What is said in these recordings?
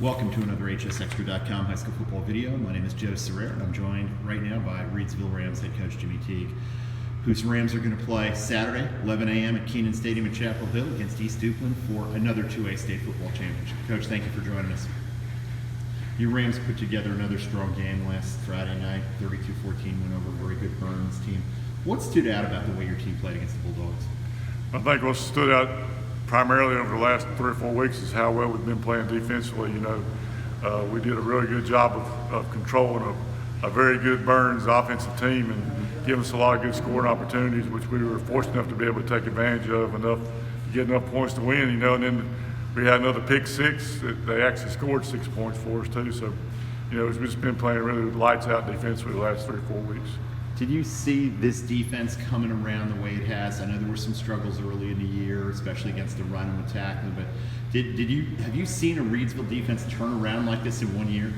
Welcome to another HSExtra.com high school football video. My name is Joe Serrera, and I'm joined right now by Reidsville Rams head coach Jimmy Teague, whose Rams are going to play Saturday, 11 a.m. at Keenan Stadium in Chapel Hill against East Duplin for another 2A state football championship. Coach, thank you for joining us. Your Rams put together another strong game last Friday night, 32-14 win over a very good Burns team. What stood out about the way your team played against the Bulldogs? I think what stood out primarily over the last 3 or 4 weeks is how well we've been playing defensively. We did a really good job of controlling a very good Burns offensive team and giving us a lot of good scoring opportunities, which we were fortunate enough to be able to take advantage of enough to get enough points to win. And then we had another pick six that they actually scored 6 points for us too. So, we've just been playing really lights out defensively the last 3 or 4 weeks. Did you see this defense coming around the way it has? I know there were some struggles early in the year, especially against the run and tackling, but have you seen a Reidsville defense turn around like this in 1 year?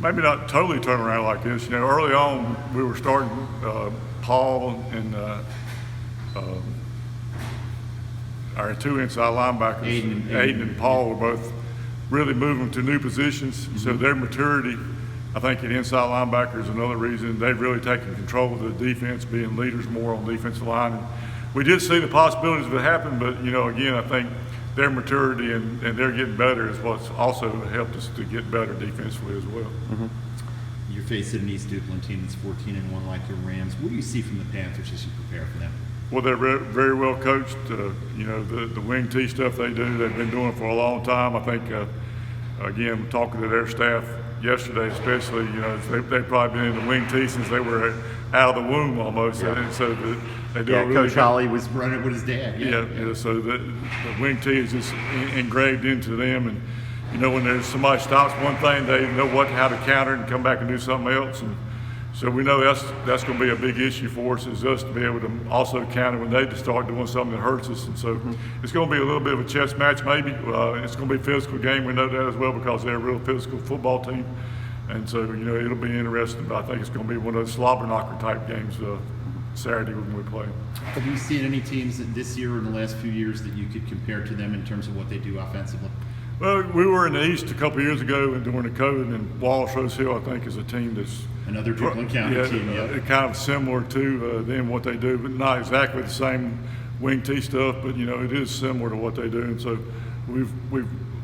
Maybe not totally turn around like this. Early on we were starting Paul and our 2 inside linebackers, Aiden and Paul, were both really moving to new positions. Mm-hmm. So their maturity, I think, at inside linebacker is another reason they've really taken control of the defense, being leaders more on the defensive line. And we did see the possibilities of it happen, but again, I think their maturity and they're getting better is what's also helped us to get better defensively as well. Mm-hmm. You're facing an East Duplin team that's 14-1 like your Rams. What do you see from the Panthers as you prepare for them? Well, they're very well coached. The wing T stuff they do, they've been doing for a long time. I think, again, talking to their staff yesterday especially, they've probably been in the wing T since they were out of the womb almost. Yeah. And so they do really Coach Holly was running with his dad. Yeah. So the wing T is just engraved into them. And, when there's somebody stops one thing, they know how to counter and come back and do something else. And so we know that's going to be a big issue for us, is us to be able to also counter when they start doing something that hurts us. And so it's going to be a little bit of a chess match maybe. It's going to be a physical game. We know that as well because they're a real physical football team. And so, it'll be interesting. But I think it's going to be one of those slobber knocker type games Saturday when we play. Have you seen any teams this year or in the last few years that you could compare to them in terms of what they do offensively? Well, we were in the East a couple of years ago and during the COVID, and Wallace Rose Hill, I think, is a team that's another Duplin County team. Yeah, kind of similar to them what they do, but not exactly the same wing T stuff. But it is similar to what they do, and so we've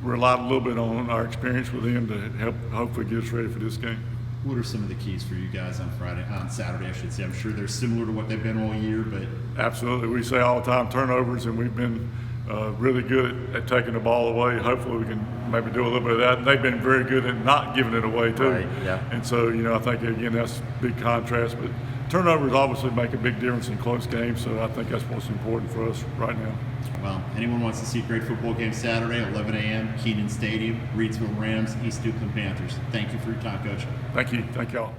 relied a little bit on our experience with them to help hopefully get us ready for this game. What are some of the keys for you guys on Saturday, I should say? I'm sure they're similar to what they've been all year, but absolutely, we say all the time turnovers, and we've been really good at taking the ball away. Hopefully we can maybe do a little bit of that. And they've been very good at not giving it away too. Right, yeah. And so, I think, again, that's a big contrast. But turnovers obviously make a big difference in close games, so I think that's what's important for us right now. Well, anyone wants to see a great football game Saturday, 11 a.m., Keenan Stadium, Reidsville Rams, East Duplin Panthers. Thank you for your time, Coach. Thank you. Thank y'all.